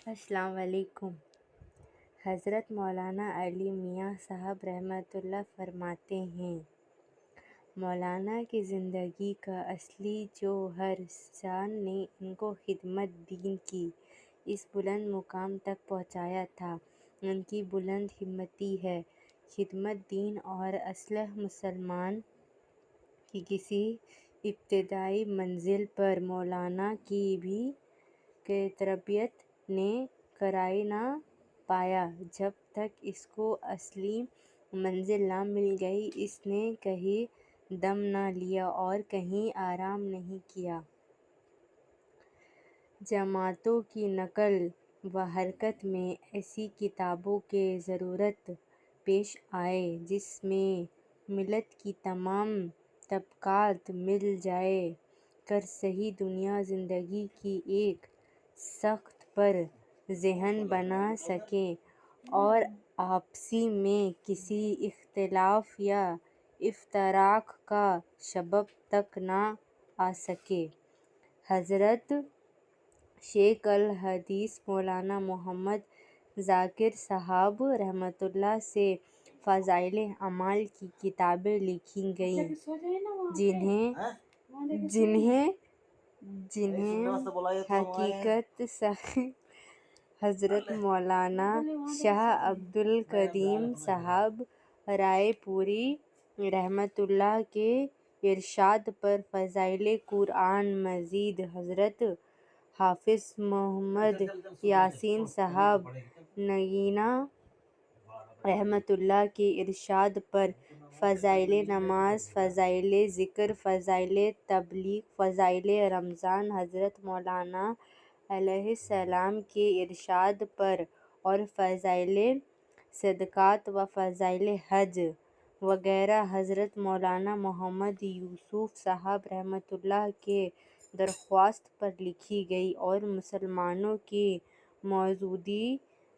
السلام علیکم۔ حضرت مولانا علی میاں صاحب رحمۃ اللہ فرماتے ہیں، مولانا کی زندگی کا اصلی جوہر جان نے ان کو خدمت دین کی اس بلند مقام تک پہنچایا تھا۔ ان کی بلند ہمتی ہے خدمت دین اور اصلاح مسلمان کی کسی ابتدائی منزل پر مولانا کی بھی تربیت نے قرار نہ پایا جب تک اس کو اصلی منزل نہ مل گئی۔ اس نے کہیں دم نہ لیا اور کہیں آرام نہیں کیا۔ جماعتوں کی نقل و حرکت میں ایسی کتابوں کی ضرورت پیش آئی جس میں ملت کی تمام طبقات مل جا کر صحیح دنیا زندگی کی ایک ساخت پر ذہن بنا سکیں اور آپسی میں کسی اختلاف یا افتراق کا سبب تک نہ آ سکے۔ حضرت شیخ الحدیث مولانا محمد ذاکر صاحب رحمۃ اللہ سے فضائل اعمال کی کتابیں لکھی گئیں جنہیں حقیقت صاحب حضرت مولانا شاہ عبد القدیم صاحب رائے پوری رحمۃ اللہ کے ارشاد پر فضائل قرآن مجید، حضرت حافظ محمد یاسین صاحب نگینہ رحمۃ اللہ کے ارشاد پر فضائل نماز، فضائل ذکر، فضائل تبلیغ، فضائل رمضان، حضرت مولانا علیہ السلام کے ارشاد پر اور فضائل صدقات و فضائل حج وغیرہ حضرت مولانا محمد یوسف صاحب رحمۃ اللہ کی درخواست پر لکھی گئیں اور مسلمانوں کی موجودہ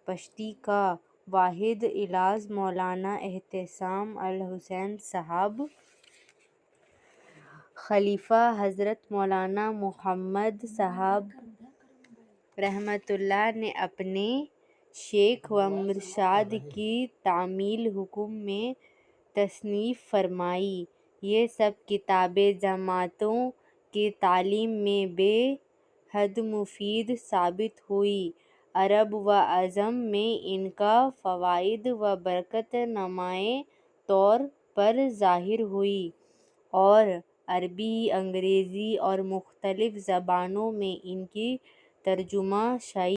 پستی کا واحد علاج مولانا احتسام الحسین صاحب خلیفہ حضرت مولانا محمد صاحب رحمۃ اللہ نے اپنے شیخ و مرشد کی تعلیم حکم میں تصنیف فرمائیں۔ یہ سب کتابیں جماعتوں کی تعلیم میں بے حد مفید ثابت ہوئیں۔ عرب و عجم میں ان کے فوائد و برکات نمایاں طور پر ظاہر ہوئیں اور عربی، انگریزی اور مختلف زبانوں میں ان کی ترجمہ شائع